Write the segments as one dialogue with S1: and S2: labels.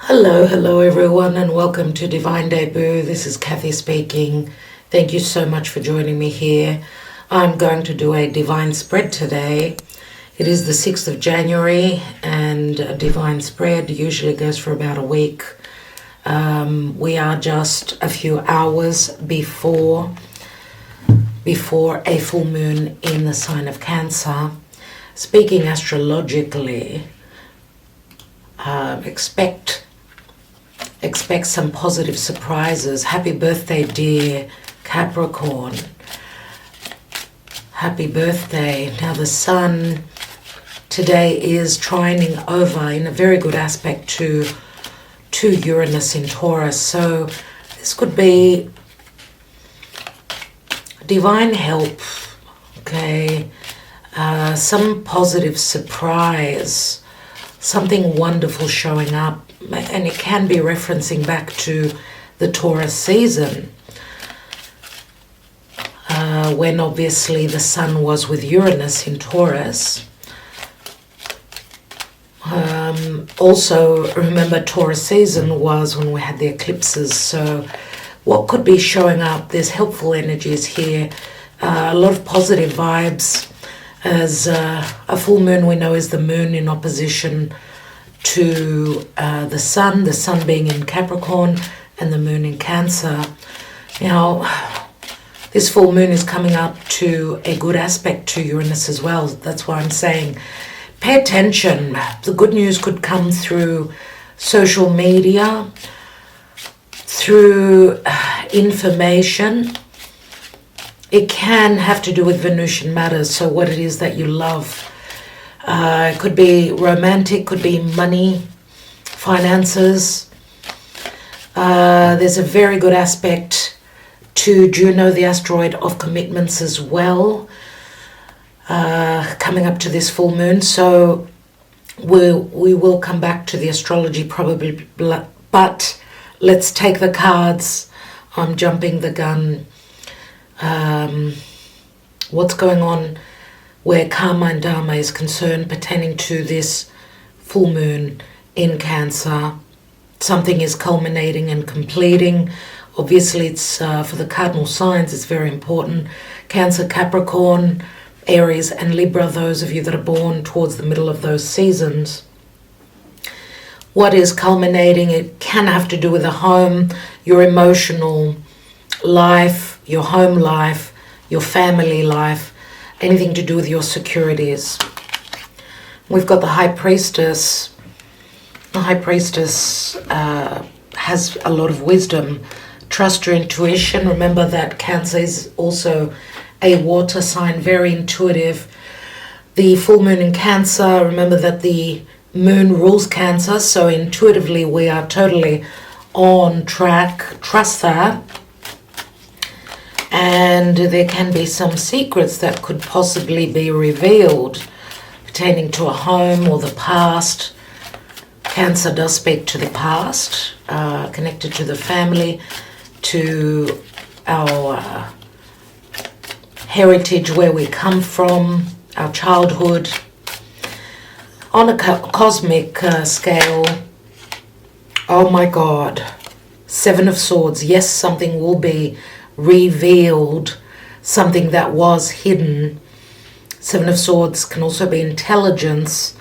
S1: Hello everyone, and welcome to Divine Debut. This is Kathy speaking. Thank you so much for joining me here. I'm going to do a divine spread today. It is the 6th of January, and a divine spread usually goes for about a week. We are just a few hours before a full moon in the sign of Cancer. Speaking astrologically, expect some positive surprises. Happy birthday, dear Capricorn. Happy birthday. Now the sun today is trining over in a very good aspect to Uranus in Taurus. So this could be divine help, okay? Some positive surprise, something wonderful showing up. And it can be referencing back to the Taurus season, when obviously the sun was with Uranus in Taurus. Also, remember Taurus season was when we had the eclipses. So what could be showing up? There's helpful energies here, a lot of positive vibes, as a full moon we know is the moon in opposition to the sun being in Capricorn and the moon in Cancer. Now, this full moon is coming up to a good aspect to Uranus as well. That's why I'm saying pay attention. The good news could come through social media, through information. It can have to do with Venusian matters, so what it is that you love. It could be romantic, could be money, finances. There's a very good aspect to Juno, the asteroid of commitments as well, coming up to this full moon. So we will come back to the astrology probably, but let's take the cards. I'm jumping the gun. What's going on where karma and dharma is concerned pertaining to this full moon in Cancer? Something is culminating and completing. Obviously, it's for the cardinal signs, it's very important. Cancer, Capricorn, Aries and Libra, those of you that are born towards the middle of those seasons. What is culminating? It can have to do with the home, your emotional life, your home life, your family life, anything to do with your securities. We've got the High Priestess. The High Priestess has a lot of wisdom. Trust your intuition. Remember that Cancer is also a water sign, very intuitive. The full moon in Cancer, remember that the moon rules Cancer, so intuitively we are totally on track. Trust that. And there can be some secrets that could possibly be revealed pertaining to a home or the past. Cancer does speak to the past, connected to the family, to our heritage, where we come from, our childhood. On a cosmic scale, oh my God, Seven of Swords. Yes, something will be revealed, something that was hidden. Seven of Swords can also be intelligence,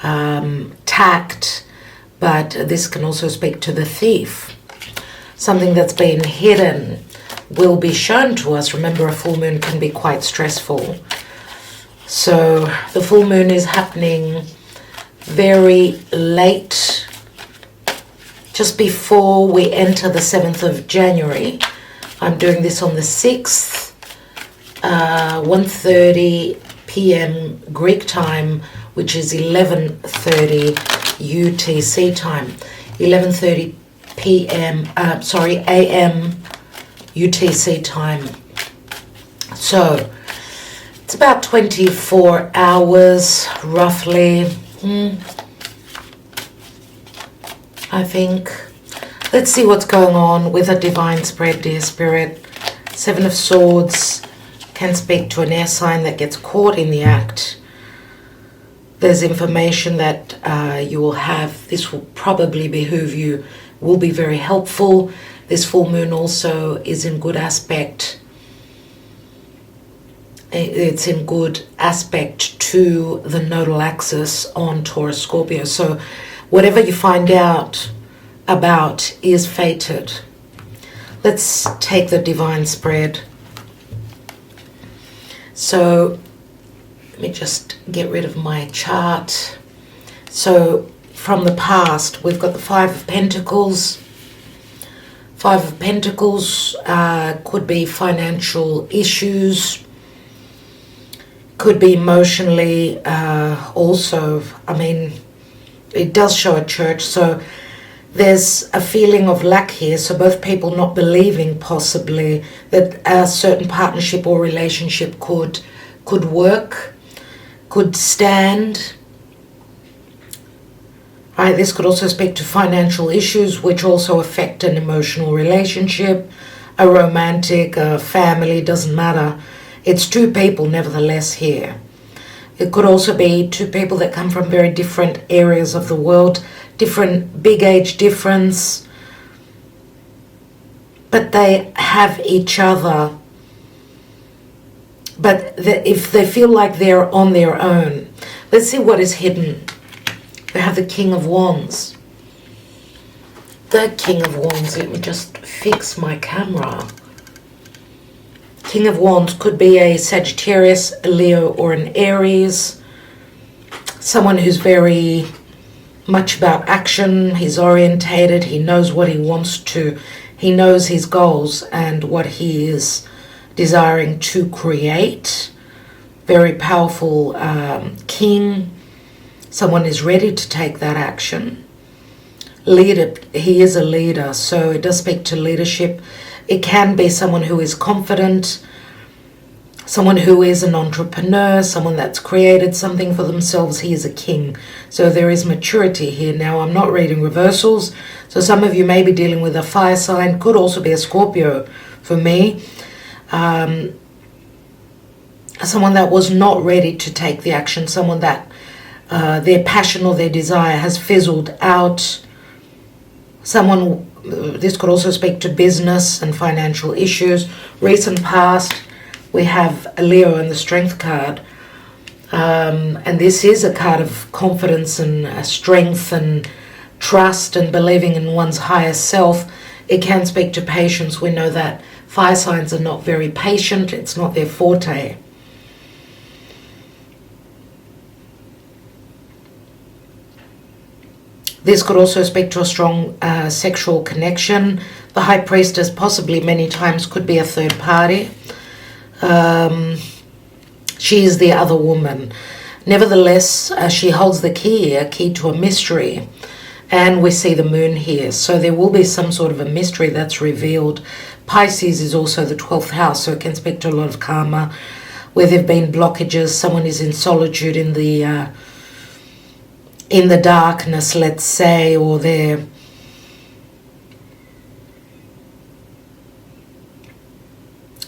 S1: tact, but this can also speak to the thief. Something that's been hidden will be shown to us. Remember, a full moon can be quite stressful. So the full moon is happening very late, just before we enter the 7th of January. I'm doing this on the 6th, 1:30 p.m. Greek time, which is 11:30 UTC time. 11:30 p.m. a.m. UTC time. So it's about 24 hours roughly, I think. Let's see what's going on with a divine spread, dear Spirit. Seven of Swords can speak to an air sign that gets caught in the act. There's information that you will have. This will probably behoove you, will be very helpful. This full moon also is in good aspect. It's in good aspect to the nodal axis on Taurus Scorpio. So whatever you find out about is fated. Let's take the divine spread. So let me just get rid of my chart. So from the past, we've got the Five of Pentacles. Five of Pentacles could be financial issues, could be emotionally also. I mean, it does show a church, so there's a feeling of lack here. So both people not believing possibly that a certain partnership or relationship could work, could stand. Right, this could also speak to financial issues which also affect an emotional relationship, a romantic, a family, doesn't matter. It's two people nevertheless here. It could also be two people that come from very different areas of the world, different big age difference, but they have each other. But if they feel like they're on their own, let's see what is hidden. We have the King of Wands. The King of Wands, let me just fix my camera. King of Wands could be a Sagittarius, a Leo, or an Aries. Someone who's very much about action. He's orientated. He knows what he wants to. He knows his goals and what he is desiring to create. Very powerful king. Someone is ready to take that action. Leader, he is a leader, so it does speak to leadership. It can be someone who is confident, someone who is an entrepreneur, someone that's created something for themselves. He is a king. So there is maturity here. Now, I'm not reading reversals. So some of you may be dealing with a fire sign. Could also be a Scorpio for me. Someone that was not ready to take the action. Someone that their passion or their desire has fizzled out. Someone, this could also speak to business and financial issues. Recent past, we have a Leo and the Strength card. And this is a card of confidence and strength and trust and believing in one's higher self. It can speak to patience. We know that fire signs are not very patient. It's not their forte. This could also speak to a strong sexual connection. The High Priestess possibly many times could be a third party. She is the other woman. Nevertheless, she holds the key, a key to a mystery. And we see the moon here. So there will be some sort of a mystery that's revealed. Pisces is also the 12th house, so it can speak to a lot of karma. Where there have been blockages, someone is in solitude in the darkness, let's say, or they're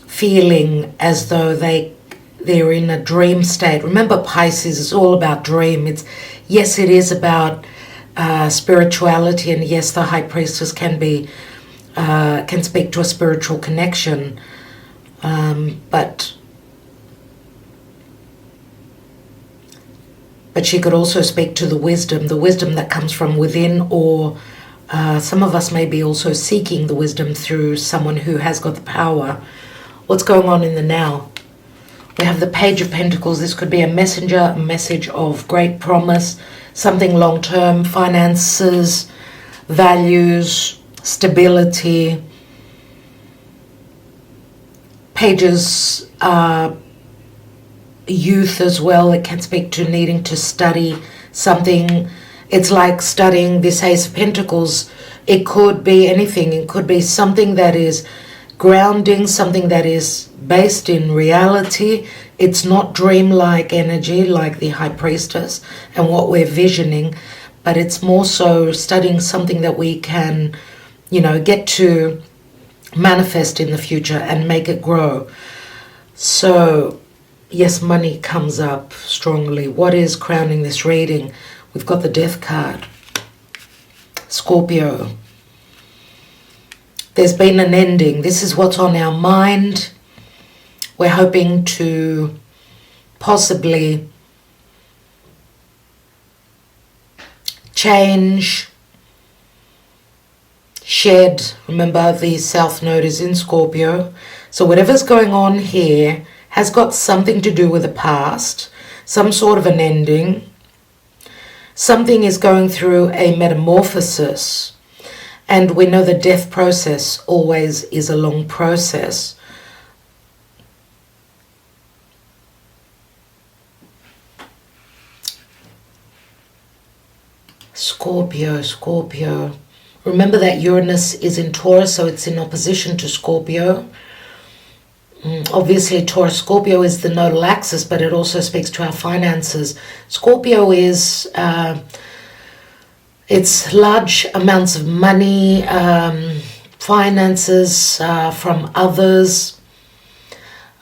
S1: feeling as though they're in a dream state. Remember, Pisces is all about dream. Yes, it is about spirituality, and yes, the High Priestess can speak to a spiritual connection, but she could also speak to the wisdom that comes from within, or some of us may be also seeking the wisdom through someone who has got the power. What's going on in the now? We have the Page of Pentacles. This could be a messenger, a message of great promise, something long-term, finances, values, stability. Pages are youth as well. It can speak to needing to study something. It's like studying this Ace of Pentacles. It could be anything. It could be something that is grounding, something that is based in reality. It's not dreamlike energy like the High Priestess and what we're visioning, but it's more so studying something that we can, get to manifest in the future and make it grow. So yes, money comes up strongly. What is crowning this reading? We've got the Death card. Scorpio. There's been an ending. This is what's on our mind. We're hoping to possibly change, shed. Remember, the South Node is in Scorpio. So whatever's going on here has got something to do with the past, some sort of an ending. Something is going through a metamorphosis. And we know the death process always is a long process. Scorpio, Scorpio. Remember that Uranus is in Taurus, so it's in opposition to Scorpio. Obviously, Taurus Scorpio is the nodal axis, but it also speaks to our finances. Scorpio is, it's large amounts of money, finances from others,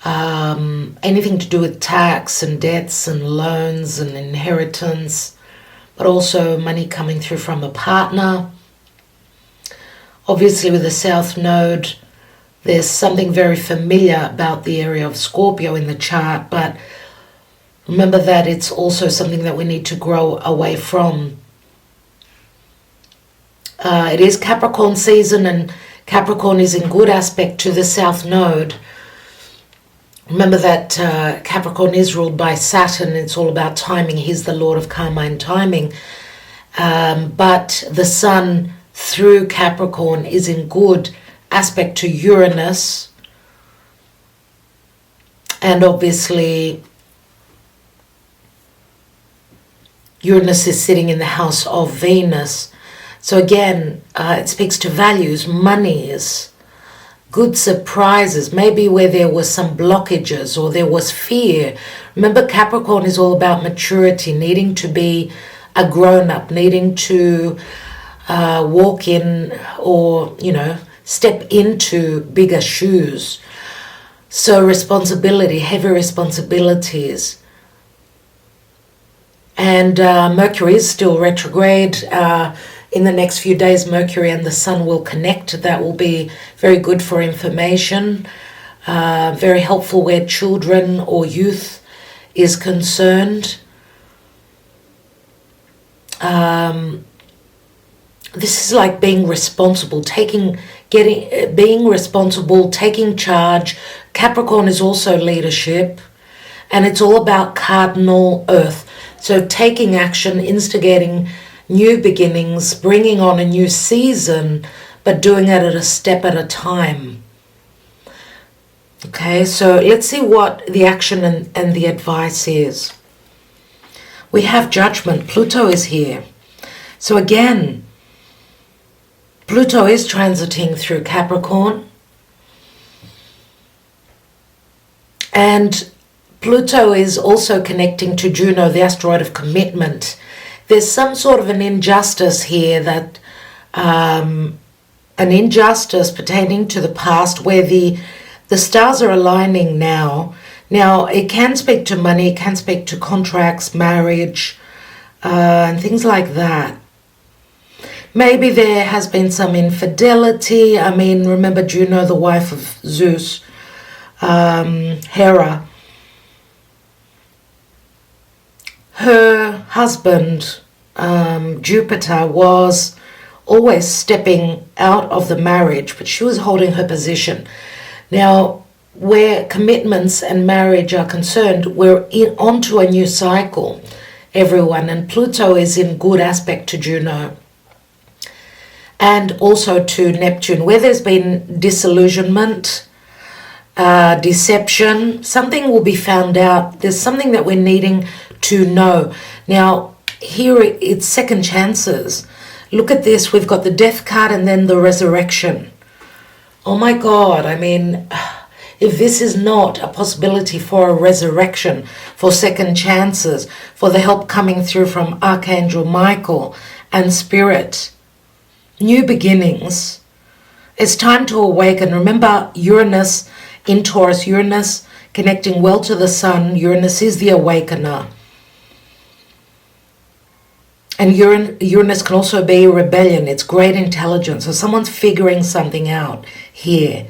S1: anything to do with tax and debts and loans and inheritance, but also money coming through from a partner. Obviously, with the South Node, there's something very familiar about the area of Scorpio in the chart, but remember that it's also something that we need to grow away from. It is Capricorn season, and Capricorn is in good aspect to the South Node. Remember that Capricorn is ruled by Saturn. It's all about timing. He's the Lord of karma and timing. But the Sun through Capricorn is in good aspect to Uranus, and obviously Uranus is sitting in the house of Venus. So again, it speaks to values, monies, good surprises, maybe where there was some blockages or there was fear. Remember, Capricorn is all about maturity, needing to be a grown-up, needing to walk in, or, you know, step into bigger shoes. So responsibility, heavy responsibilities. And Mercury is still retrograde. In the next few days, Mercury and the Sun will connect. That will be very good for information, very helpful where children or youth is concerned. This is like being responsible, being responsible, taking charge. Capricorn is also leadership, and it's all about cardinal earth. So taking action, instigating new beginnings, bringing on a new season, but doing it at a step at a time. Okay, so let's see what the action and the advice is. We have Judgment. Pluto is here. So again, Pluto is transiting through Capricorn, and Pluto is also connecting to Juno, the asteroid of commitment. There's some sort of an injustice here, that an injustice pertaining to the past, where the stars are aligning now. Now, it can speak to money, it can speak to contracts, marriage, and things like that. Maybe there has been some infidelity. I mean, remember Juno, the wife of Zeus, Hera. Her husband, Jupiter, was always stepping out of the marriage, but she was holding her position. Now, where commitments and marriage are concerned, we're onto a new cycle, everyone, and Pluto is in good aspect to Juno and also to Neptune, where there's been disillusionment, deception. Something will be found out. There's something that we're needing to know. Now, here it's second chances. Look at this. We've got the Death card and then the Resurrection. Oh my God. I mean, if this is not a possibility for a resurrection, for second chances, for the help coming through from Archangel Michael and Spirit, new beginnings, it's time to awaken. Remember, Uranus in Taurus, Uranus connecting well to the sun. Uranus is the awakener. And Uranus can also be rebellion. It's great intelligence. So someone's figuring something out here.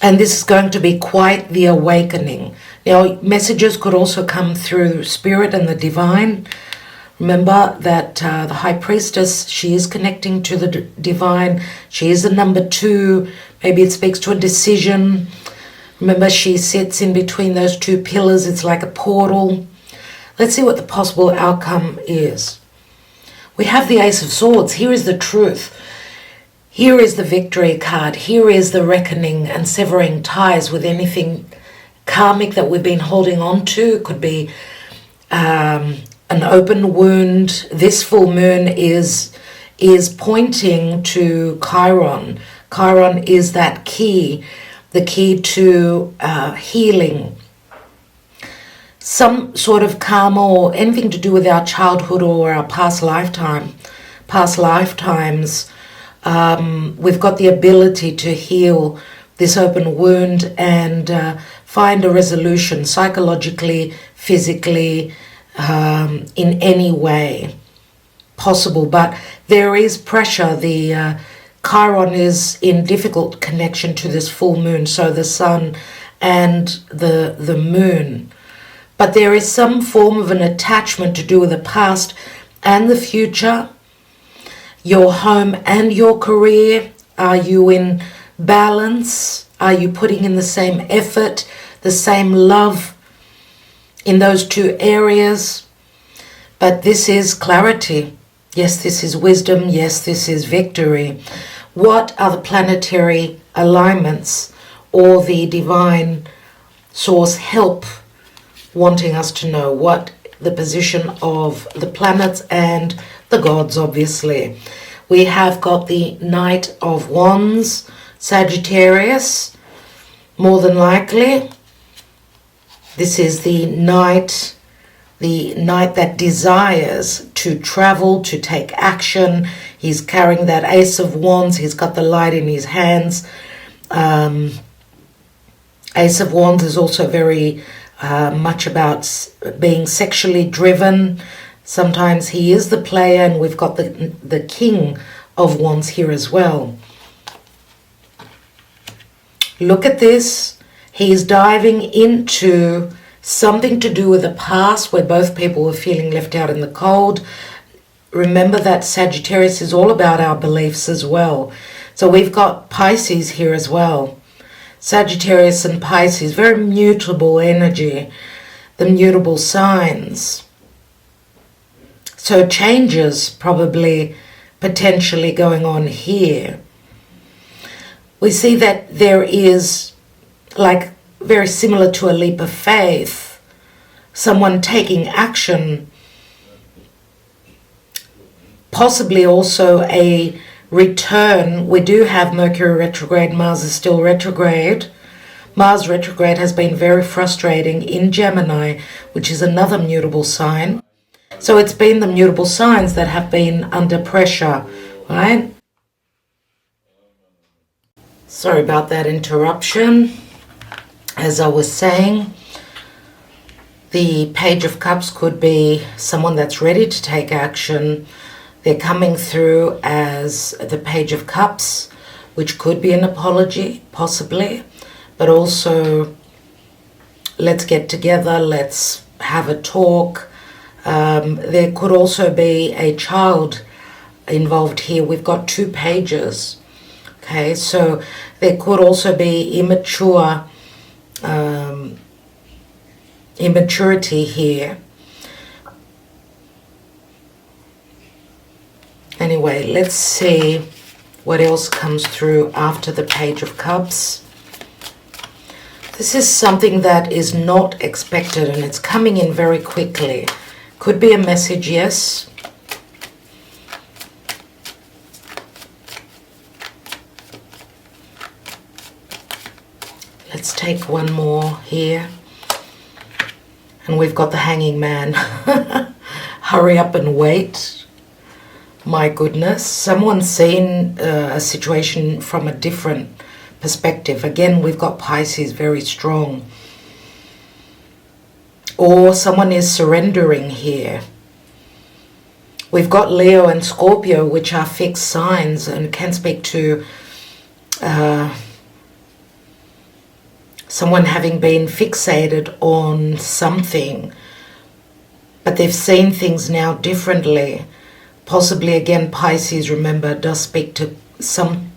S1: And this is going to be quite the awakening. Now, messages could also come through spirit and the divine. Remember that the High Priestess, she is connecting to the divine. She is the number 2. Maybe it speaks to a decision. Remember, she sits in between those 2 pillars. It's like a portal. Let's see what the possible outcome is. We have the Ace of Swords. Here is the truth. Here is the victory card. Here is the reckoning and severing ties with anything karmic that we've been holding on to. It could be an open wound. This full moon is pointing to Chiron. Chiron is that key, the key to healing. Some sort of karma or anything to do with our childhood or our past lifetimes. We've got the ability to heal this open wound and find a resolution psychologically, physically, in any way possible. But there is pressure. The Chiron is in difficult connection to this full moon, so the sun and the moon. But there is some form of an attachment to do with the past and the future. Your home and your career. Are you in balance? Are you putting in the same effort, the same love in those 2 areas? But this is clarity. Yes, this is wisdom. Yes, this is victory. What are the planetary alignments or the divine source help wanting us to know? What the position of the planets and the gods, obviously. We have got the Knight of Wands, Sagittarius, more than likely. This is the knight that desires to travel, to take action. He's carrying that Ace of Wands. He's got the light in his hands. Ace of Wands is also very much about being sexually driven. Sometimes he is the player, and we've got the King of Wands here as well. Look at this. He's diving into something to do with the past where both people were feeling left out in the cold. Remember that Sagittarius is all about our beliefs as well. So we've got Pisces here as well. Sagittarius and Pisces, very mutable energy, the mutable signs. So changes probably potentially going on here. We see that there is, like, very similar to a leap of faith, someone taking action, possibly also a return. We do have Mercury retrograde, Mars is still retrograde. Mars retrograde has been very frustrating in Gemini, which is another mutable sign. So it's been the mutable signs that have been under pressure, right? Sorry about that interruption. As I was saying, the Page of Cups could be someone that's ready to take action. They're coming through as the Page of Cups, which could be an apology, possibly, but also let's get together, let's have a talk. There could also be a child involved here. We've got 2 pages. Okay, so there could also be immaturity here. Anyway, let's see what else comes through after the Page of Cups. This is something that is not expected and it's coming in very quickly. Could be a message, yes. Let's take one more here. And we've got the Hanging Man. Hurry up and wait. My goodness. Someone's seen a situation from a different perspective. Again, we've got Pisces very strong. Or someone is surrendering here. We've got Leo and Scorpio, which are fixed signs and can speak to someone having been fixated on something, but they've seen things now differently. Possibly, again, Pisces, remember, does speak to some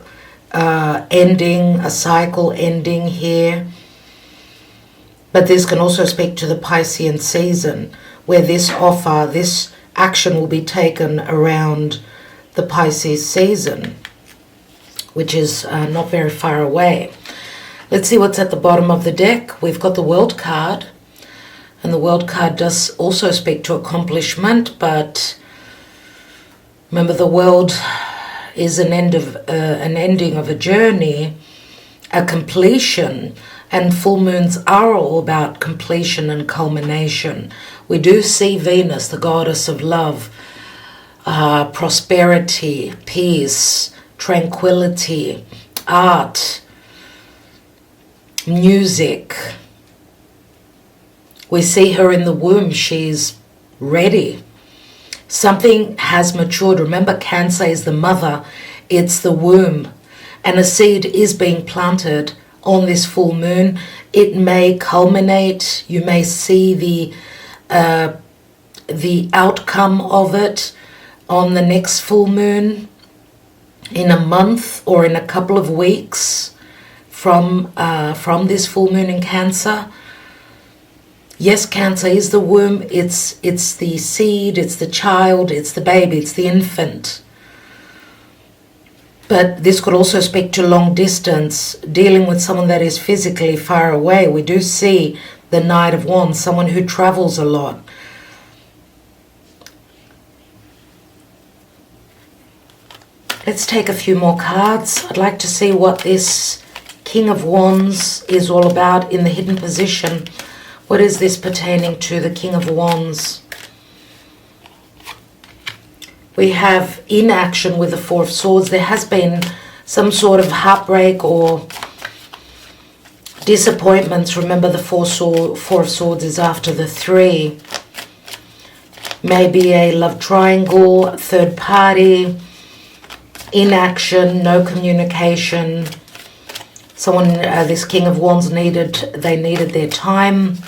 S1: ending, a cycle ending here. But this can also speak to the Piscean season, where this offer, this action will be taken around the Pisces season, which is not very far away. Let's see what's at the bottom of the deck. We've got the World card, and the World card does also speak to accomplishment, but remember, the World is an ending of a journey, a completion, and full moons are all about completion and culmination. We do see Venus, the goddess of love, prosperity, peace, tranquility, art, music. We see her in the womb. She's ready. Something has matured. Remember, Cancer is the mother. It's the womb. And a seed is being planted on this full moon. It may culminate. You may see the outcome of it on the next full moon, in a month or in a couple of weeks from this full moon in Cancer. Yes, Cancer is the womb. It's the seed, it's the child, it's the baby, it's the infant. But this could also speak to long distance, dealing with someone that is physically far away. We do see the Knight of Wands, someone who travels a lot. Let's take a few more cards. I'd like to see what this King of Wands is all about in the hidden position. What is this pertaining to, the King of Wands? We have inaction with the Four of Swords. There has been some sort of heartbreak or disappointments. Remember, the Four of Swords is after the Three. Maybe a love triangle, third party, inaction, no communication. Someone, this King of Wands needed their time.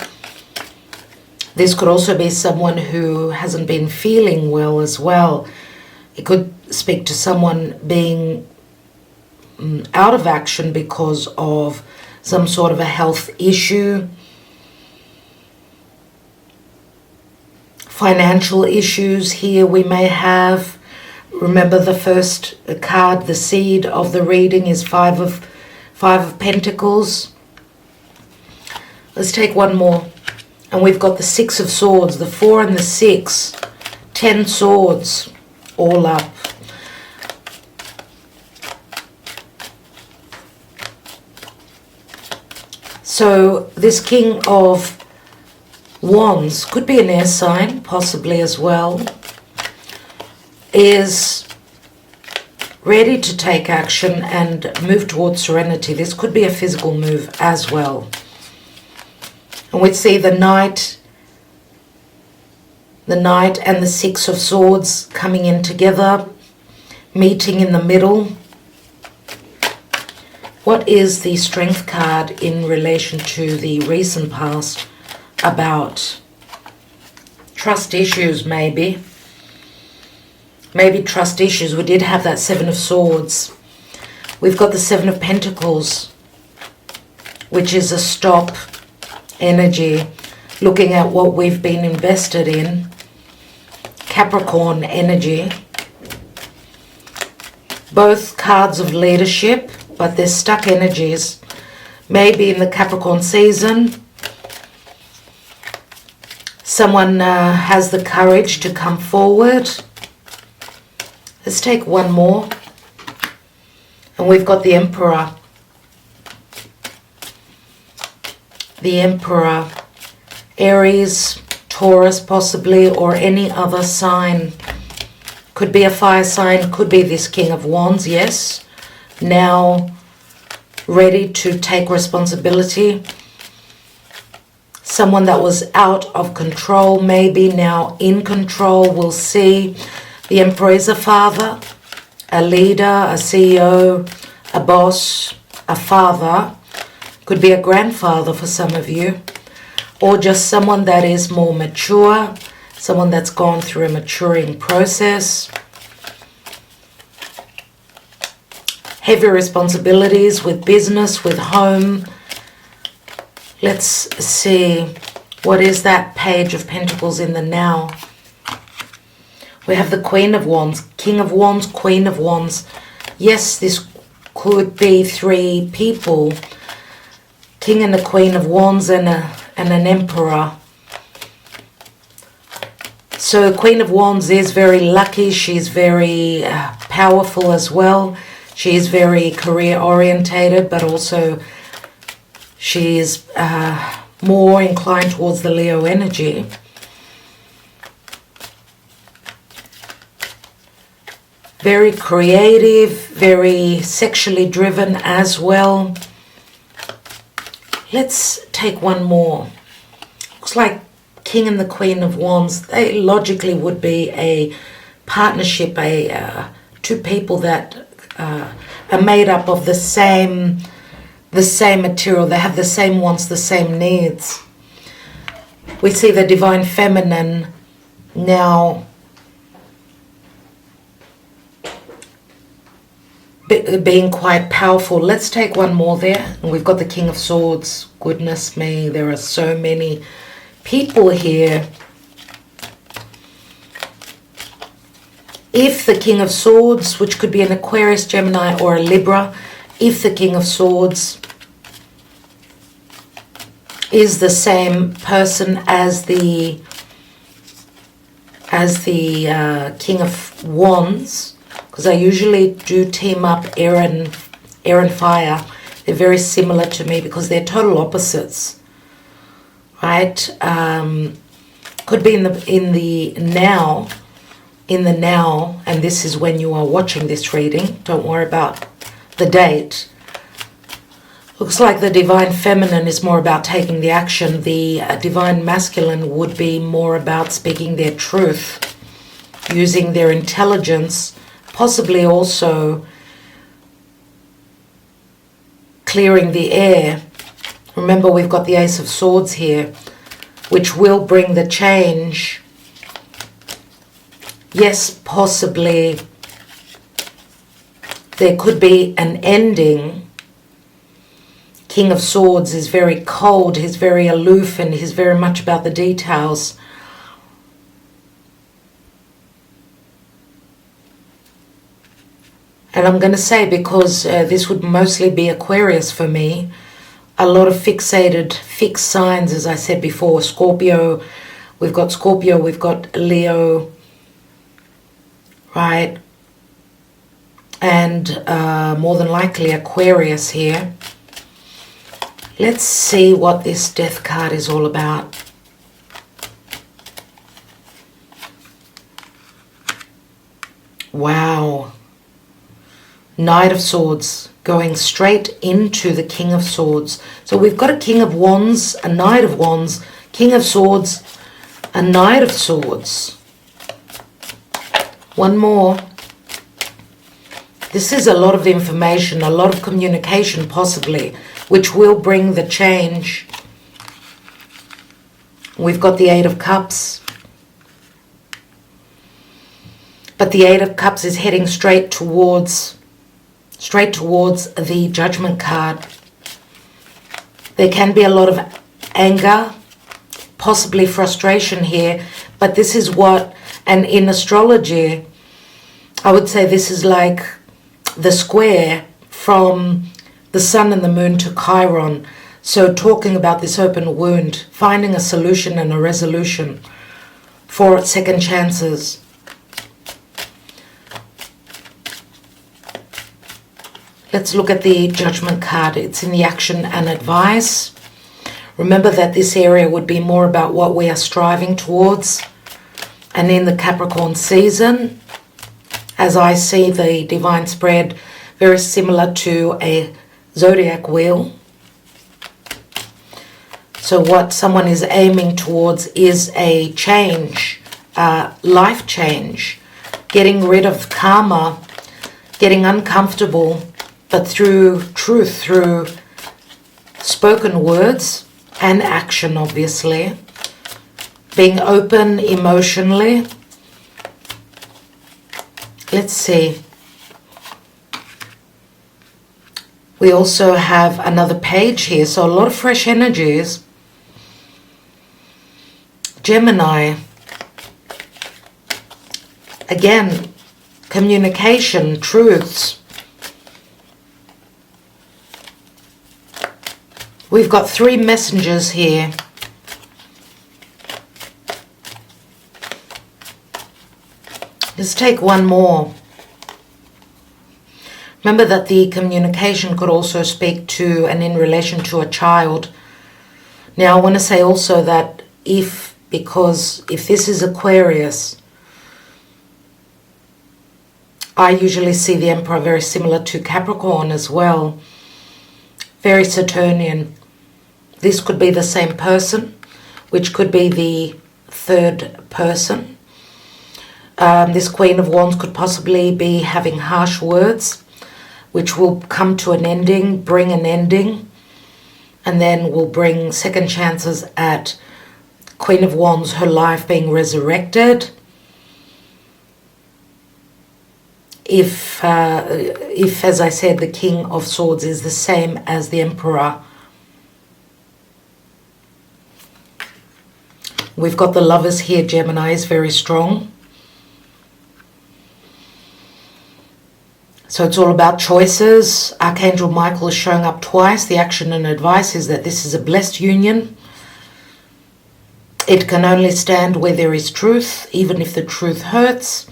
S1: This could also be someone who hasn't been feeling well as well. It could speak to someone being out of action because of some sort of a health issue, financial issues here we may have. Remember, the first card, the seed of the reading, is Five of Pentacles. Let's take one more. And we've got the Six of Swords, the 4 and the 6, 10 swords all up. So this King of Wands, could be an air sign, possibly as well, is ready to take action and move towards serenity. This could be a physical move as well. And we see the Knight and the Six of Swords coming in together, meeting in the middle. What is the Strength card in relation to the recent past about? Trust issues, maybe. Maybe trust issues. We did have that Seven of Swords. We've got the Seven of Pentacles, which is a stop energy, looking at what we've been invested in. Capricorn energy. Both cards of leadership, but they're stuck energies. Maybe in the Capricorn season, someone has the courage to come forward. Let's take one more. And we've got the Emperor. The Emperor, Aries, Taurus possibly, or any other sign. Could be a fire sign, could be this King of Wands, yes. Now ready to take responsibility. Someone that was out of control, maybe now in control. We'll see. The Emperor is a father, a leader, a CEO, a boss, a father. Could be a grandfather for some of you. Or just someone that is more mature, someone that's gone through a maturing process. Heavy responsibilities with business, with home. Let's see, what is that Page of Pentacles in the now? We have the Queen of Wands, King of Wands, Queen of Wands. Yes, this could be three people. King and the Queen of Wands and an Emperor. So Queen of Wands is very lucky. She's very powerful as well. She is very career orientated, but also she is more inclined towards the Leo energy. Very creative, very sexually driven as well. Let's take one more. Looks like King and the Queen of Wands, they logically would be a partnership, two people that are made up of the same material. They have the same wants, the same needs. We see the Divine Feminine now being quite powerful. Let's take one more there. And we've got the King of Swords. Goodness me, there are so many people here. If the King of Swords, which could be an Aquarius, Gemini, or a Libra, if the King of Swords is the same person as the King of Wands, because I usually do team up air and fire. They're very similar to me because they're total opposites, right? Could be in the now, and this is when you are watching this reading. Don't worry about the date. Looks like the Divine Feminine is more about taking the action. The Divine Masculine would be more about speaking their truth, using their intelligence, possibly also clearing the air. Remember, we've got the Ace of Swords here, which will bring the change. Yes, possibly there could be an ending. King of Swords is very cold, he's very aloof, and he's very much about the details. And I'm going to say, because this would mostly be Aquarius for me, a lot of fixed signs, as I said before. Scorpio, we've got Leo, right? And more than likely Aquarius here. Let's see what this Death card is all about. Wow. Knight of Swords going straight into the King of Swords. So we've got a King of Wands, a Knight of Wands, King of Swords, a Knight of Swords. One more. This is a lot of information, a lot of communication possibly, which will bring the change. We've got the Eight of Cups. But the Eight of Cups is heading straight towards the Judgment card. There can be a lot of anger, possibly frustration here, but this is what, and in astrology, I would say this is like the square from the Sun and the Moon to Chiron. So talking about this open wound, finding a solution and a resolution for second chances. Let's look at the Judgment card. It's in the action and advice. Remember that this area would be more about what we are striving towards. And in the Capricorn season, as I see the divine spread, very similar to a zodiac wheel. So what someone is aiming towards is a change, life change, getting rid of karma, getting uncomfortable, but through truth, through spoken words and action, obviously. Being open emotionally. Let's see. We also have another page here, so a lot of fresh energies. Gemini. Again, communication, truths. We've got 3 messengers here. Let's take one more. Remember that the communication could also speak to and in relation to a child. Now I want to say also that because if this is Aquarius, I usually see the Emperor very similar to Capricorn as well. Very Saturnian. This could be the same person, which could be the 3rd person. This Queen of Wands could possibly be having harsh words, which will come to an ending, bring an ending, and then will bring second chances at Queen of Wands, her life being resurrected. If, as I said, the King of Swords is the same as the Emperor. We've got the Lovers here. Gemini is very strong. So it's all about choices. Archangel Michael is showing up twice. The action and advice is that this is a blessed union. It can only stand where there is truth, even if the truth hurts.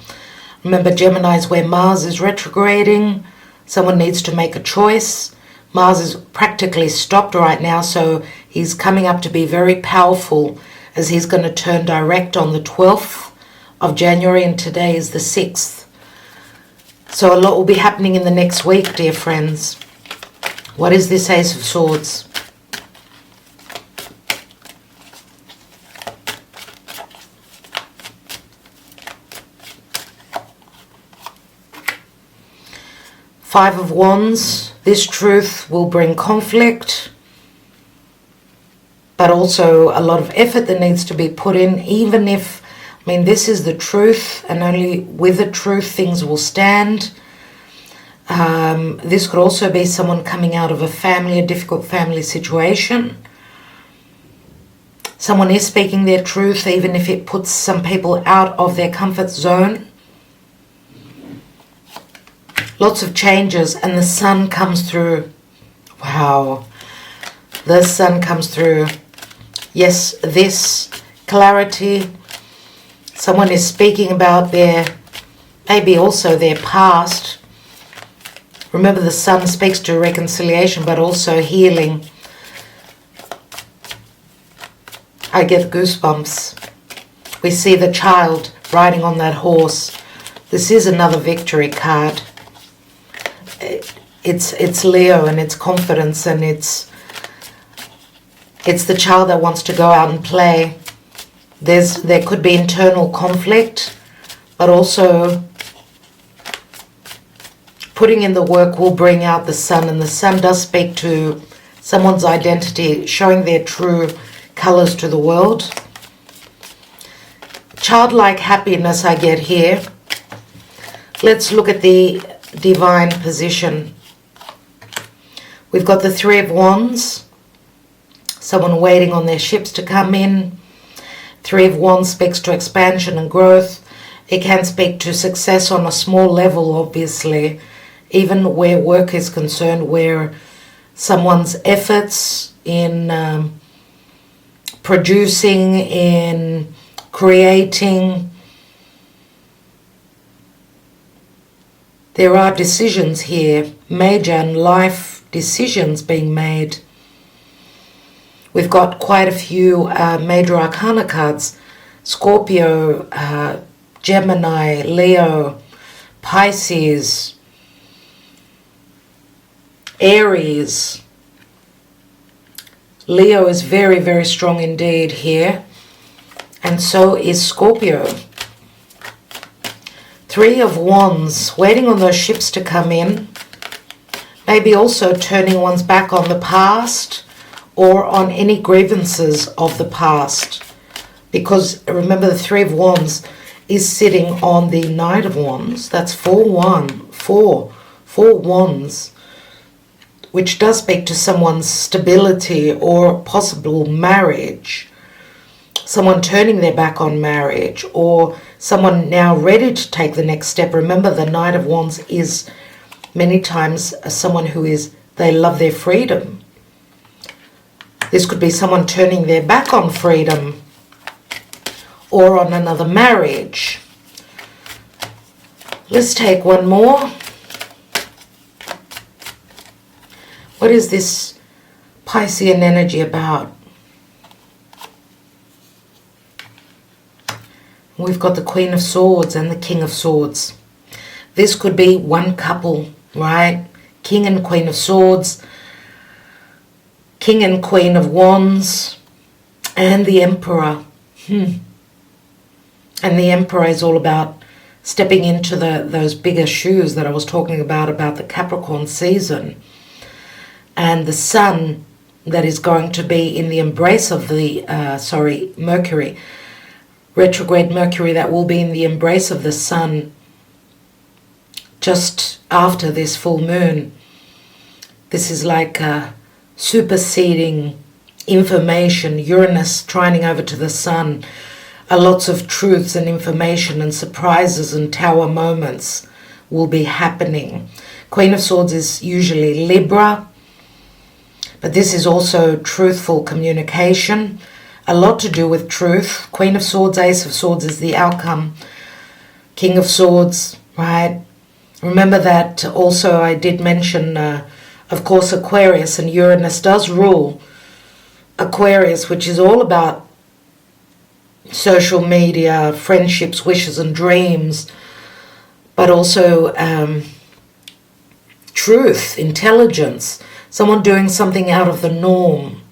S1: Remember, Gemini is where Mars is retrograding. Someone needs to make a choice. Mars is practically stopped right now, so he's coming up to be very powerful as he's going to turn direct on the 12th of January, and today is the 6th. So a lot will be happening in the next week, dear friends. What is this Ace of Swords? Five of Wands. This truth will bring conflict, but also a lot of effort that needs to be put in, even if, I mean, this is the truth, and only with the truth things will stand. This could also be someone coming out of a difficult family situation. Someone is speaking their truth, even if it puts some people out of their comfort zone. Lots of changes, and the sun comes through. Wow. The sun comes through. Yes, this clarity. Someone is speaking about maybe also their past. Remember, the sun speaks to reconciliation, but also healing. I get goosebumps. We see the child riding on that horse. This is another victory card. It's Leo, and it's confidence, and it's the child that wants to go out and play. There could be internal conflict, but also putting in the work will bring out the sun, and the sun does speak to someone's identity, showing their true colors to the world. Childlike happiness I get here. Let's look at the divine position. We've got the Three of Wands, someone waiting on their ships to come in. Three of Wands speaks to expansion and growth. It can speak to success on a small level, obviously, even where work is concerned, where someone's efforts in producing, in creating, there are decisions here, major and life decisions being made. We've got quite a few major arcana cards. Scorpio, Gemini, Leo, Pisces. Aries. Leo is very, very strong indeed here. And so is Scorpio. Three of Wands, waiting on those ships to come in. Maybe also turning one's back on the past or on any grievances of the past. Because remember, the Three of Wands is sitting on the Knight of Wands. That's 4 Wands, which does speak to someone's stability or possible marriage. Someone turning their back on marriage, or someone now ready to take the next step. Remember, the Knight of Wands is many times someone who they love their freedom. This could be someone turning their back on freedom or on another marriage. Let's take one more. What is this Piscean energy about? We've got the Queen of Swords and the King of Swords. This could be one couple, right? King and Queen of Swords, King and Queen of Wands, and the Emperor. And the Emperor is all about stepping into those bigger shoes that I was talking about the Capricorn season. And the Sun that is going to be in the embrace of the, Mercury, retrograde Mercury that will be in the embrace of the Sun just after this full moon. This is like superseding information, Uranus trining over to the Sun. Lots of truths and information and surprises and tower moments will be happening. Queen of Swords is usually Libra, but this is also truthful communication. A lot to do with truth. Queen of Swords, Ace of Swords is the outcome. King of Swords, right? Remember that also I did mention, of course, Aquarius, and Uranus does rule Aquarius, which is all about social media, friendships, wishes and dreams, but also truth, intelligence, someone doing something out of the norm.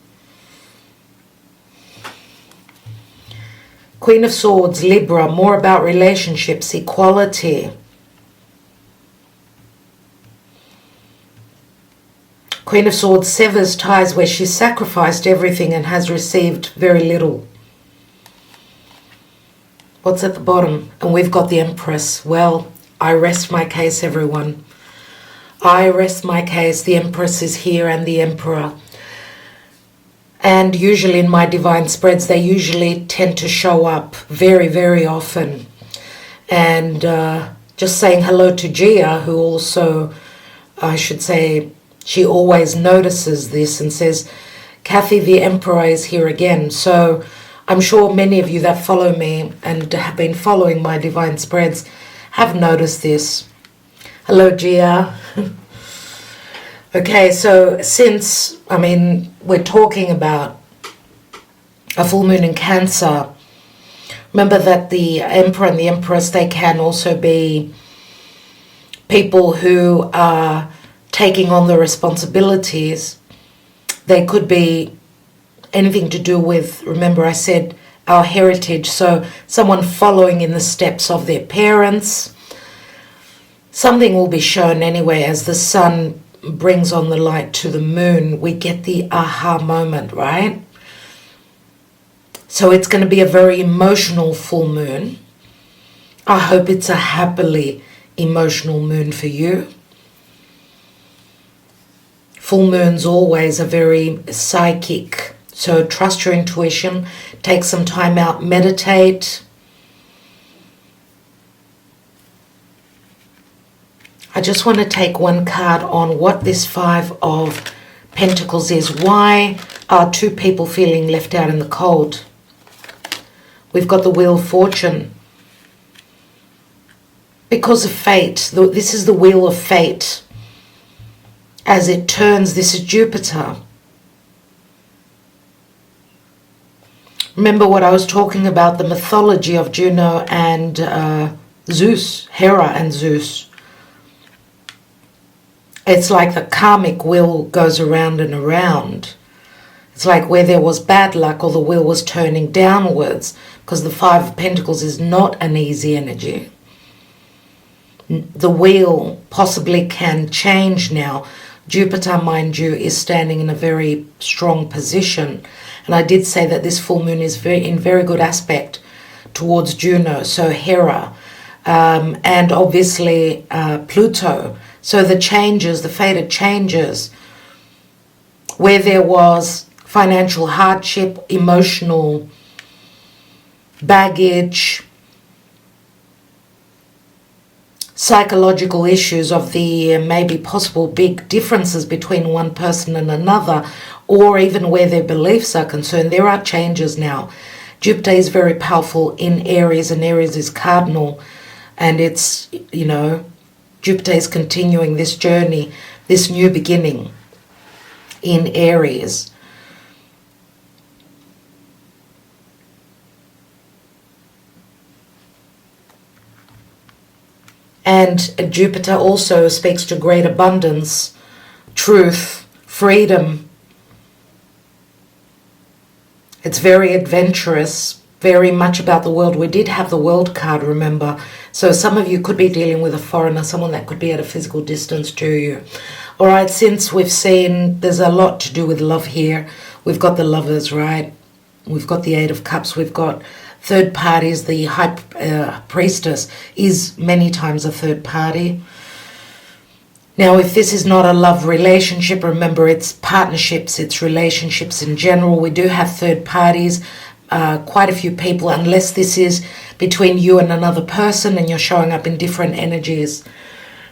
S1: Queen of Swords, Libra, more about relationships, equality. Queen of Swords severs ties where she sacrificed everything and has received very little. What's at the bottom? And we've got the Empress. Well, I rest my case, everyone. I rest my case. The Empress is here and the Emperor. And usually in my divine spreads, they usually tend to show up very, very often. And just saying hello to Gia, who also, I should say, she always notices this and says, Kathy, the Emperor is here again. So I'm sure many of you that follow me and have been following my divine spreads have noticed this. Hello, Gia. Okay, so since, we're talking about a full moon in Cancer, remember that the Emperor and the Empress, they can also be people who are taking on the responsibilities. They could be anything to do with, remember I said, our heritage, so someone following in the steps of their parents. Something will be shown anyway as the Sun brings on the light to the moon. We get the aha moment, right? So it's going to be a very emotional full moon. I hope it's a happily emotional moon for you. Full moons always are very psychic. So trust your intuition. Take some time out, meditate. I just want to take one card on what this Five of Pentacles is. Why are two people feeling left out in the cold? We've got the Wheel of Fortune. Because of fate. This is the Wheel of Fate. As it turns, this is Jupiter. Remember what I was talking about, the mythology of Juno and Zeus, Hera and Zeus. It's like the karmic wheel goes around and around. It's like where there was bad luck or the wheel was turning downwards, because the Five of Pentacles is not an easy energy. The wheel possibly can change now. Jupiter, mind you, is standing in a very strong position. And I did say that this full moon is in very good aspect towards Juno, so Hera, and obviously Pluto. So the changes, the fated changes, where there was financial hardship, emotional baggage, psychological issues of the maybe possible big differences between one person and another, or even where their beliefs are concerned, there are changes now. Jupiter is very powerful in Aries, and Aries is cardinal, and it's, you know, Jupiter is continuing this journey, this new beginning in Aries. And Jupiter also speaks to great abundance, truth, freedom. It's very adventurous, very much about the world. We did have the World card, remember. So some of you could be dealing with a foreigner, someone that could be at a physical distance to you. All right, since we've seen there's a lot to do with love here. We've got the Lovers, right? We've got the Eight of Cups. We've got third parties. The High Priestess is many times a third party. Now, if this is not a love relationship, remember it's partnerships, it's relationships in general. We do have third parties, quite a few people, unless this is between you and another person and you're showing up in different energies.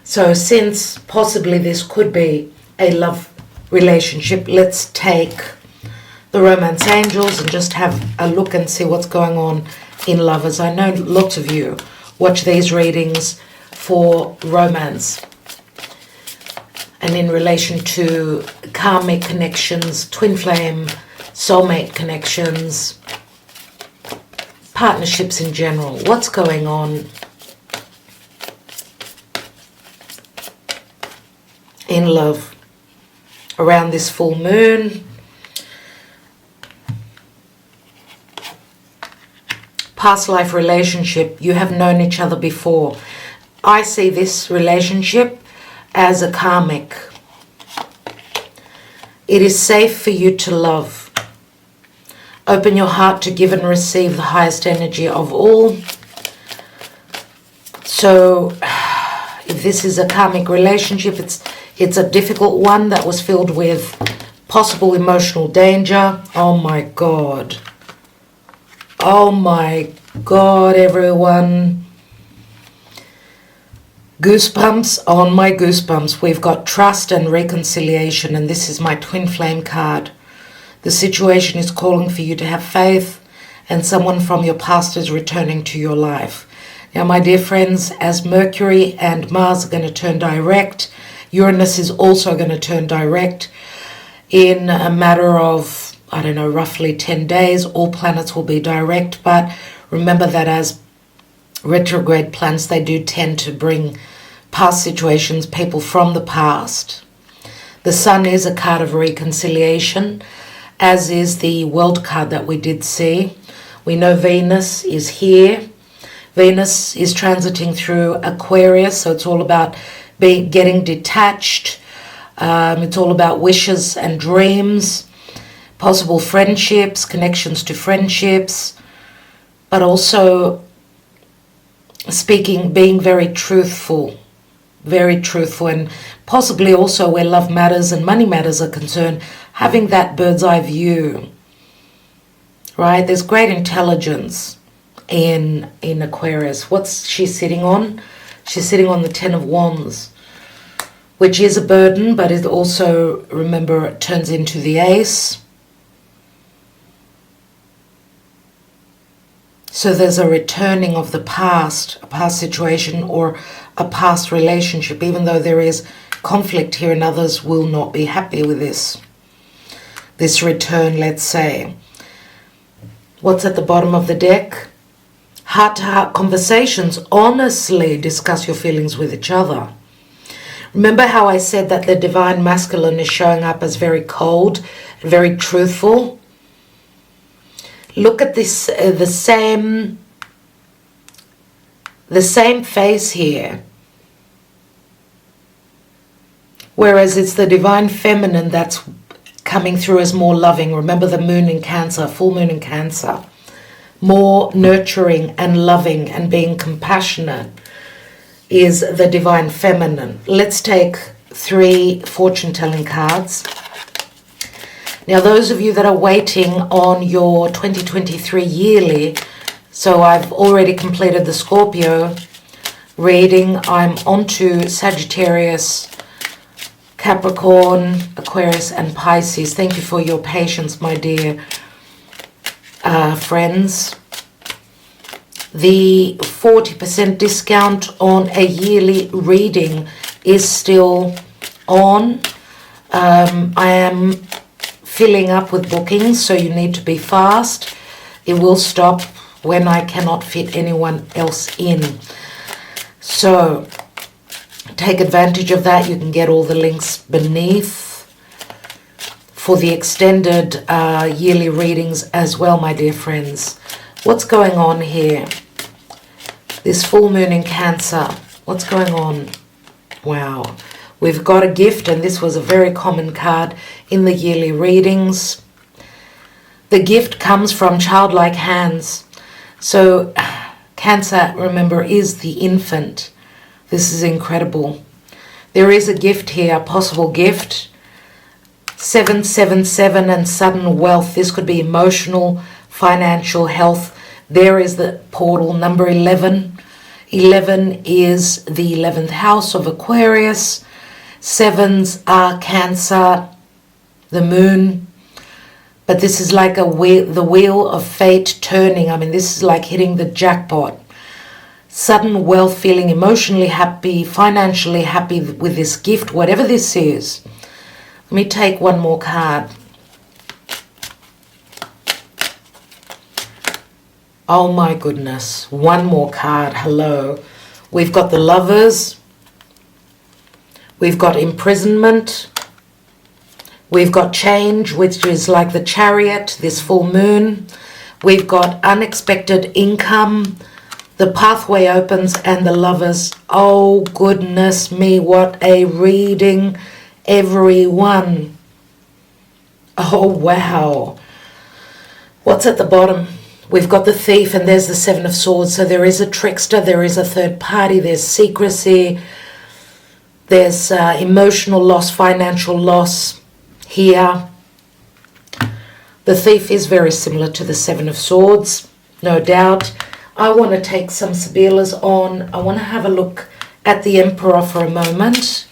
S1: So since possibly this could be a love relationship, let's take the Romance Angels and just have a look and see what's going on in Lovers. I know lots of you watch these readings for romance and in relation to karmic connections, twin flame, soulmate connections, partnerships in general. What's going on in love around this full moon? Past life relationship, you have known each other before. I see this relationship as a karmic. It is safe for you to love. Open your heart to give and receive the highest energy of all. So if this is a karmic relationship, it's a difficult one that was filled with possible emotional danger. Oh my God. Oh my God, everyone. Goosebumps on my goosebumps. We've got trust and reconciliation, and this is my twin flame card. The situation is calling for you to have faith, and someone from your past is returning to your life. Now, my dear friends, as Mercury and Mars are going to turn direct, Uranus is also going to turn direct in a matter of, I don't know, roughly 10 days. All planets will be direct, but remember that as retrograde planets, they do tend to bring past situations, people from the past. The Sun is a card of reconciliation, as is the World card that we did see. We know Venus is here. Venus is transiting through Aquarius, so it's all about getting detached. It's all about wishes and dreams, possible friendships, connections to friendships, but also speaking, being very truthful, and possibly also where love matters and money matters are concerned, having that bird's eye view, right? There's great intelligence in Aquarius. What's she sitting on? She's sitting on the Ten of Wands, which is a burden, but it also, remember, it turns into the Ace. So there's a returning of the past, a past situation or a past relationship, even though there is conflict here and others will not be happy with this return, let's say. What's at the bottom of the deck? Heart-to-heart conversations. Honestly discuss your feelings with each other. Remember how I said that the divine masculine is showing up as very cold, very truthful? Look at this, the same face here. Whereas it's the divine feminine that's coming through as more loving. Remember the moon in Cancer, full moon in Cancer. More nurturing and loving and being compassionate is the divine feminine. Let's take 3 fortune-telling cards. Now, those of you that are waiting on your 2023 yearly, so I've already completed the Scorpio reading. I'm on to Sagittarius, Capricorn, Aquarius, and Pisces. Thank you for your patience, my dear friends. The 40% discount on a yearly reading is still on. I am filling up with bookings, so you need to be fast. It will stop when I cannot fit anyone else in. So take advantage of that. You can get all the links beneath for the extended yearly readings as well, my dear friends. What's going on here? This full moon in Cancer. What's going on? Wow. We've got a gift, and this was a very common card in the yearly readings. The gift comes from childlike hands. So Cancer, remember, is the infant. This is incredible. There is a gift here, a possible gift. 777 and sudden wealth. This could be emotional, financial, health. There is the portal, number 11. 11 is the 11th house of Aquarius. 7s are Cancer, the moon. But this is like the wheel of fate turning. I mean, this is like hitting the jackpot. Sudden wealth, feeling emotionally happy, financially happy with this gift, whatever this is. Let me take one more card. Oh my goodness, one more card. Hello. We've got the Lovers. We've got imprisonment. We've got change, which is like the Chariot, this full moon. We've got unexpected income. The pathway opens, and the Lovers. Oh goodness me, what a reading, everyone. Oh wow. What's at the bottom? We've got the Thief, and there's the 7 of Swords. So there is a trickster, there is a third party, there's secrecy, there's emotional loss, financial loss here. The Thief is very similar to the 7 of Swords, no doubt. I want to take some Sibilas on. I want to have a look at the Emperor for a moment.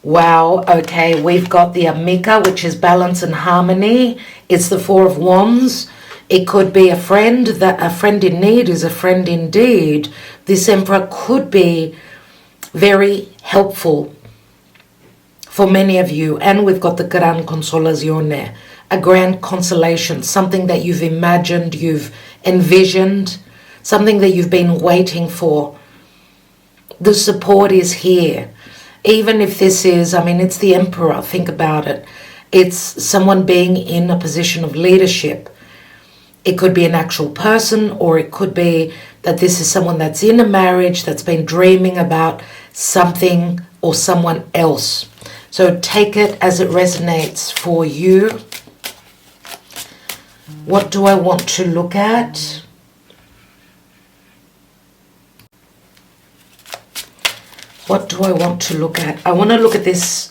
S1: Wow, okay, we've got the Amica, which is balance and harmony. It's the 4 of Wands. It could be a friend, that a friend in need is a friend indeed. This Emperor could be very helpful for many of you. And we've got the Gran Consolazione, a grand consolation, something that you've imagined, you've envisioned, something that you've been waiting for. The support is here. Even if this is, I mean, it's the Emperor, think about it. It's someone being in a position of leadership. It could be an actual person, or it could be that this is someone that's in a marriage that's been dreaming about something or someone else. So take it as it resonates for you. What do I want to look at? What do I want to look at? I want to look at this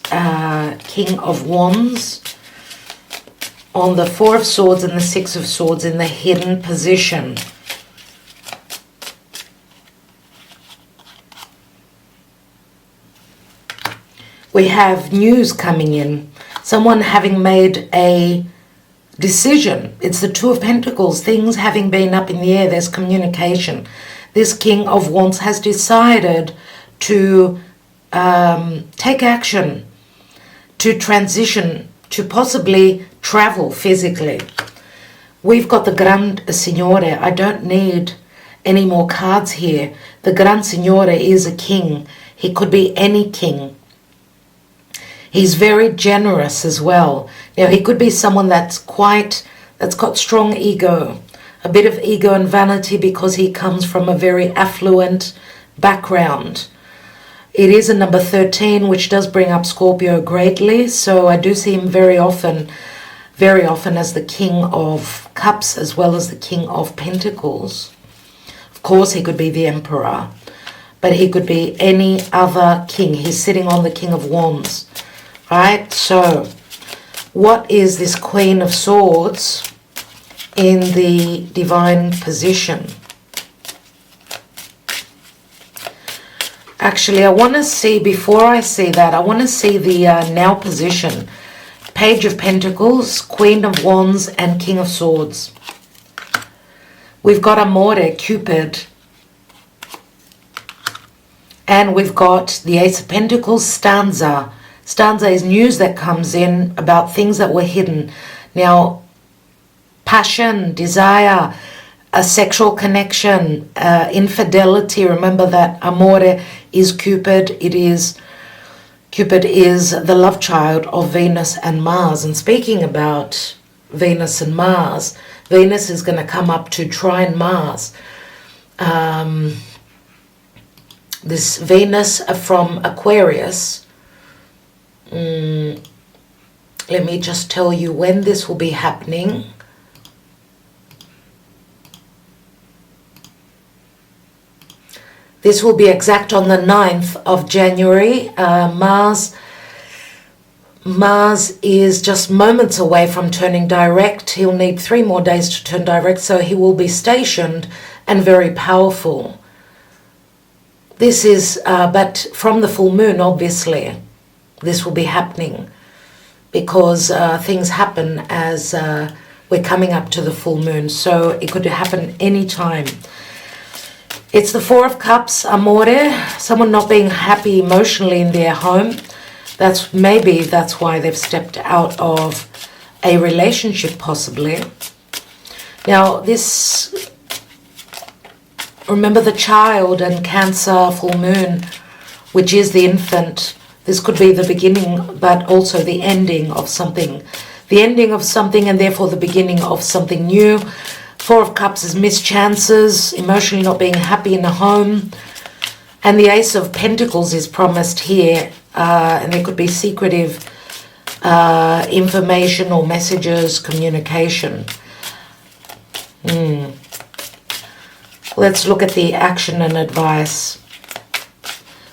S1: King of Wands on the 4 of Swords and the 6 of Swords in the hidden position. We have news coming in. Someone having made a decision. It's the 2 of Pentacles. Things having been up in the air. There's communication. This King of Wands has decided to take action, to transition, to possibly travel physically. we've got the Gran Signore. I don't need any more cards here. The Gran Signore is a king. He could be any king. He's very generous as well. Now, he could be someone that's got strong ego, a bit of ego and vanity because he comes from a very affluent background. It is a number 13, which does bring up Scorpio greatly. So I do see him very often as the King of Cups as well as the King of Pentacles. Of course, he could be the Emperor, but he could be any other king. He's sitting on the King of Wands, right? So what is this Queen of Swords in the divine position? Actually, I want to see, before I see that, I want to see the now position. Page of Pentacles, Queen of Wands, and King of Swords. We've got Amore, Cupid. And we've got the Ace of Pentacles, Stanza. Stanza is news that comes in about things that were hidden. Now, passion, desire, a sexual connection, infidelity. Remember that Amore is Cupid. Cupid is the love child of Venus and Mars. And speaking about Venus and Mars, Venus is going to come up to trine Mars. This Venus from Aquarius. Let me just tell you when this will be happening. This will be exact on the 9th of January. Mars is just moments away from turning direct. He'll need 3 more days to turn direct, so he will be stationed and very powerful. This is, but from the full moon, obviously, this will be happening because things happen as we're coming up to the full moon. So it could happen any time. It's the Four of Cups, Amore, someone not being happy emotionally in their home. Maybe that's why they've stepped out of a relationship, possibly. Now, remember the child and Cancer, full moon, which is the infant. This could be the beginning, but also the ending of something. The ending of something and therefore the beginning of something new. Four of Cups is mischances, emotionally not being happy in a home. And the Ace of Pentacles is promised here. And there could be secretive information or messages, communication. Let's look at the action and advice.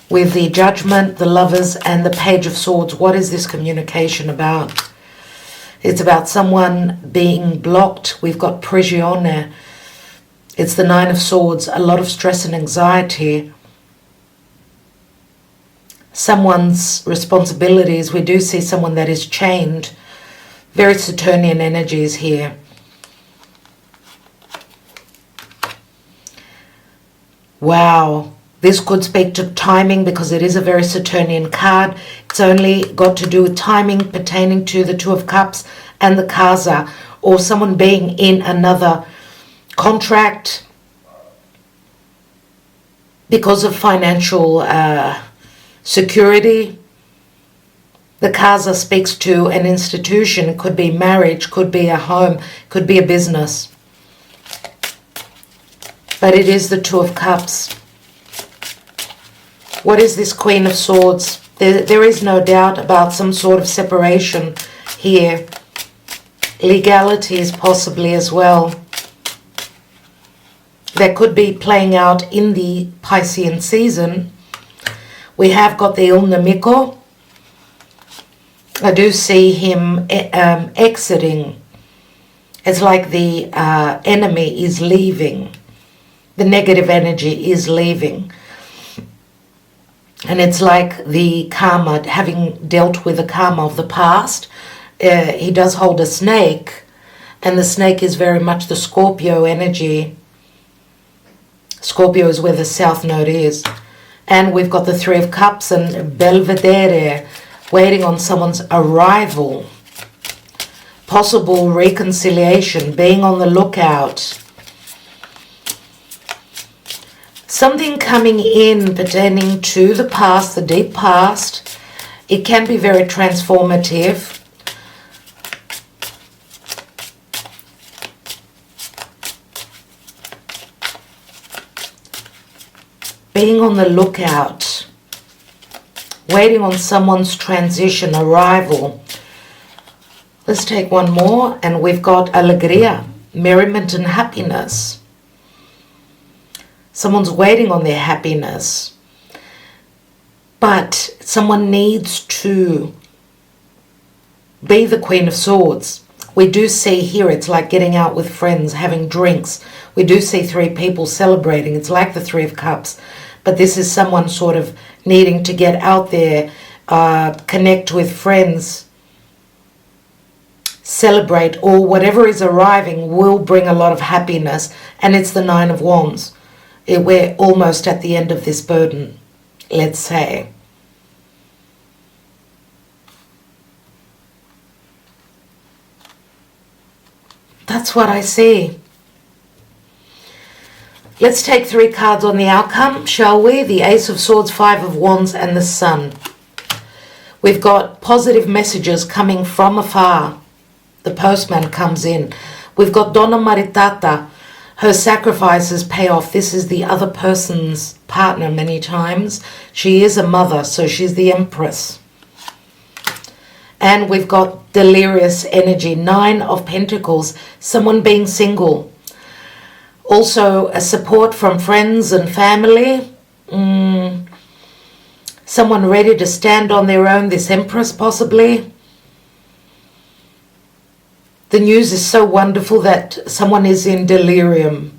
S1: With the Judgment, the Lovers, and the Page of Swords, what is this communication about? It's about someone being blocked. We've got prigione. It's the Nine of Swords, a lot of stress and anxiety. Someone's responsibilities. We do see someone that is chained. Very Saturnian energies here. Wow. This could speak to timing because it is a very Saturnian card. It's only got to do with timing pertaining to the Two of Cups and the Casa, or someone being in another contract because of financial security. The Casa speaks to an institution. It could be marriage, could be a home, could be a business. But it is the Two of Cups. What is this Queen of Swords? There is no doubt about some sort of separation here. Legalities possibly as well. That could be playing out in the Piscean season. We have got the Il Nemico. I do see him exiting. It's like the enemy is leaving. The negative energy is leaving. And it's like the karma, having dealt with the karma of the past. He does hold a snake, and the snake is very much the Scorpio energy. Scorpio is where the South Node is. And we've got the Three of Cups and Belvedere, waiting on someone's arrival. possible reconciliation, being on the lookout. Something coming in pertaining to the past, the deep past. It can be very transformative. Being on the lookout, waiting on someone's transition, arrival. Let's take one more, and we've got alegría, merriment and happiness. Someone's waiting on their happiness, but someone needs to be the Queen of Swords. We do see here it's like getting out with friends, having drinks. We do see three people celebrating. It's like the Three of Cups, but this is someone sort of needing to get out there, connect with friends, celebrate, or whatever is arriving will bring a lot of happiness. And it's the Nine of Wands. We're almost at the end of this burden, let's say. That's what I see. Let's take three cards on the outcome, shall we? The Ace of Swords, Five of Wands, and the Sun. We've got positive messages coming from afar. The postman comes in. We've got Donna Maritata. Her sacrifices pay off. This is the other person's partner many times. She is a mother, so she's the Empress. And we've got delirious energy. Nine of Pentacles. Someone being single. Also a support from friends and family. Someone ready to stand on their own. This Empress possibly. The news is so wonderful that someone is in delirium.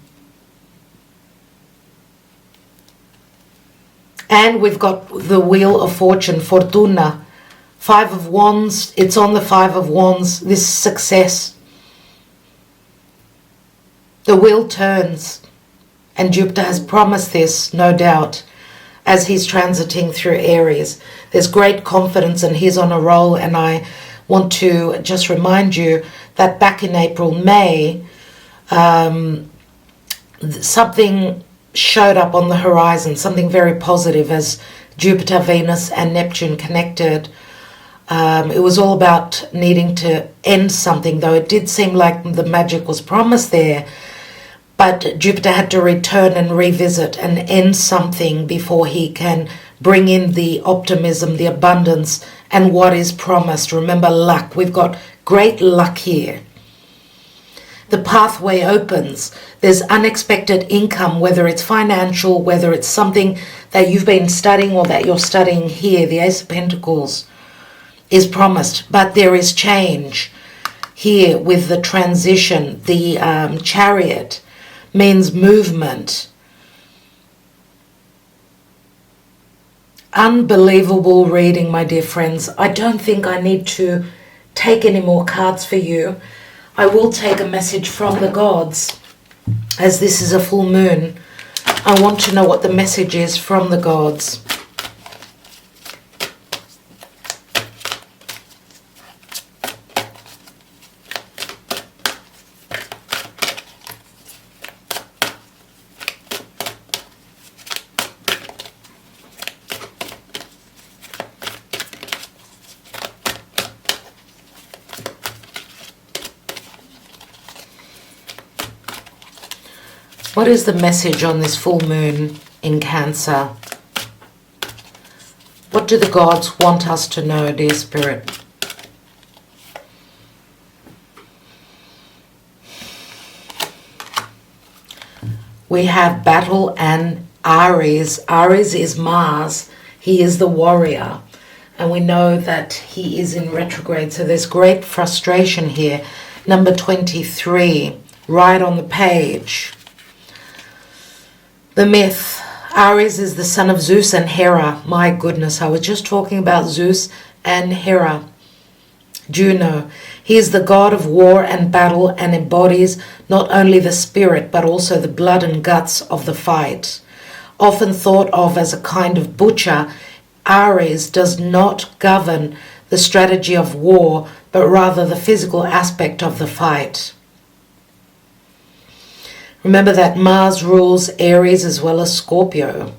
S1: And we've got the Wheel of Fortune, Fortuna. Five of Wands, it's on the Five of Wands, this success. The wheel turns, and Jupiter has promised this, no doubt, as he's transiting through Aries. There's great confidence and he's on a roll, and I want to just remind you that back in April, May, something showed up on the horizon, something very positive as Jupiter, Venus and Neptune connected. It was all about needing to end something, though it did seem like the magic was promised there. But Jupiter had to return and revisit and end something before he can bring in the optimism, the abundance, and what is promised. Remember, luck. We've got great luck here. The pathway opens. There's unexpected income, whether it's financial, whether it's something that you've been studying or that you're studying here. The Ace of Pentacles is promised, but there is change here with the transition. The Chariot means movement. Unbelievable reading, my dear friends. I don't think I need to take any more cards for you. I will take a message from the gods, as this is a full moon. I want to know what the message is from the gods. What is the message on this full moon in Cancer? What do the gods want us to know, dear Spirit? We have battle and Aries. Aries is Mars. He is the warrior. And we know that he is in retrograde. So there's great frustration here. Number 23, right on the page. The myth. Aries is the son of Zeus and Hera. My goodness, I was just talking about Zeus and Hera. Juno. He is the god of war and battle and embodies not only the spirit but also the blood and guts of the fight. Often thought of as a kind of butcher, Aries does not govern the strategy of war, but rather the physical aspect of the fight. Remember that Mars rules Aries as well as Scorpio.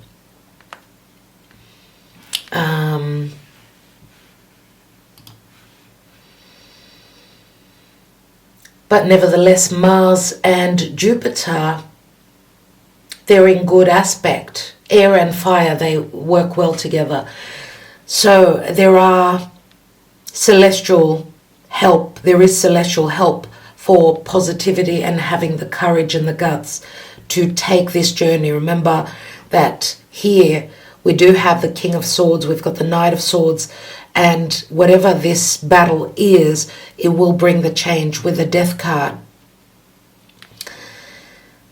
S1: But nevertheless, Mars and Jupiter, they're in good aspect. Air and fire, they work well together. So there are celestial help. There is celestial help for positivity and having the courage and the guts to take this journey. Remember that here we do have the King of Swords, we've got the Knight of Swords, and whatever this battle is, it will bring the change with the Death card.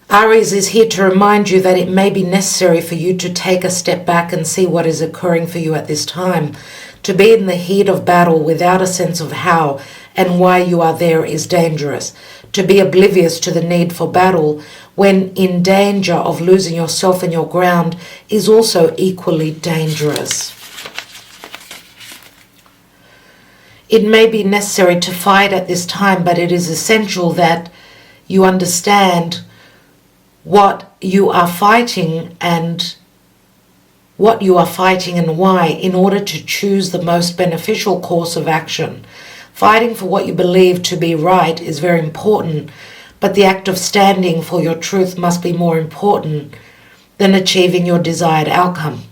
S1: Aries is here to remind you that it may be necessary for you to take a step back and see what is occurring for you at this time. To be in the heat of battle without a sense of how and why you are there is dangerous. To be oblivious to the need for battle when in danger of losing yourself and your ground is also equally dangerous. It may be necessary to fight at this time, but it is essential that you understand what you are fighting and why in order to choose the most beneficial course of action. Fighting for what you believe to be right is very important, but the act of standing for your truth must be more important than achieving your desired outcome.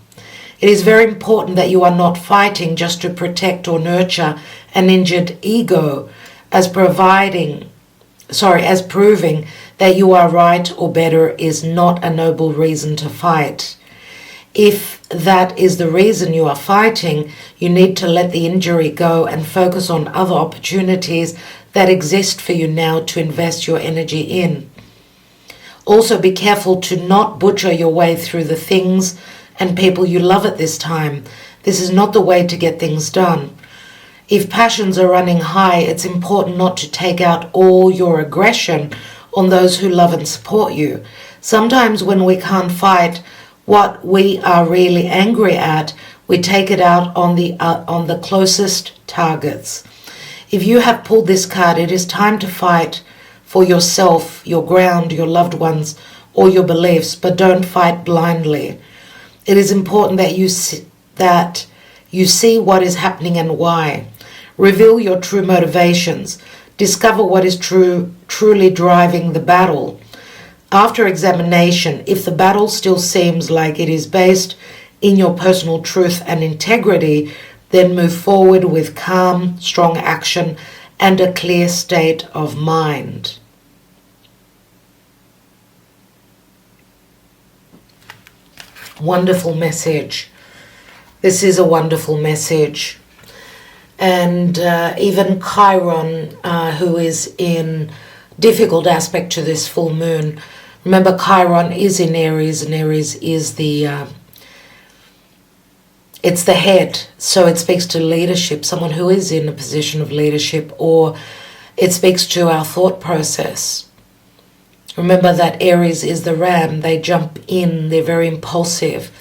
S1: It is very important that you are not fighting just to protect or nurture an injured ego as proving that you are right or better is not a noble reason to fight. If that is the reason you are fighting, you need to let the injury go and focus on other opportunities that exist for you now to invest your energy in. Also, be careful to not butcher your way through the things and people you love at this time. This is not the way to get things done. If passions are running high, it's important not to take out all your aggression on those who love and support you. Sometimes when we can't fight what we are really angry at, we take it out on the closest targets. If you have pulled this card, it is time to fight for yourself, your ground, your loved ones, or your beliefs, but don't fight blindly. It is important that you see what is happening and why. Reveal your true motivations. Discover what is truly driving the battle. After examination, if the battle still seems like it is based in your personal truth and integrity, then move forward with calm, strong action and a clear state of mind. Wonderful message. This is a wonderful message. And even Chiron, who is in difficult aspect to this full moon. Remember, Chiron is in Aries, and Aries is it's the head. So it speaks to leadership, someone who is in a position of leadership, or it speaks to our thought process. Remember that Aries is the ram. They jump in. They're very impulsive.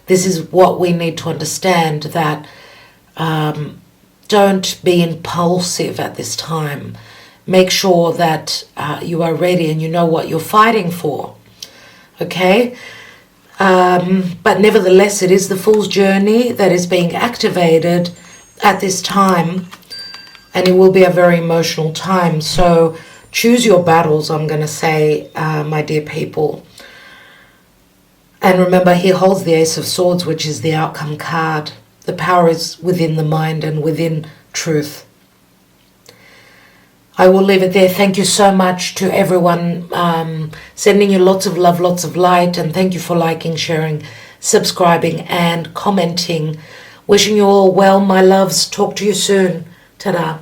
S1: This is what we need to understand, that don't be impulsive at this time. Make sure that you are ready and you know what you're fighting for. Okay? But nevertheless, it is the Fool's Journey that is being activated at this time. And it will be a very emotional time. So choose your battles, I'm going to say, my dear people. And remember, he holds the Ace of Swords, which is the outcome card. The power is within the mind and within truth. I will leave it there. Thank you so much to everyone. Sending you lots of love, lots of light. And thank you for liking, sharing, subscribing and commenting. Wishing you all well, my loves. Talk to you soon. Ta-da.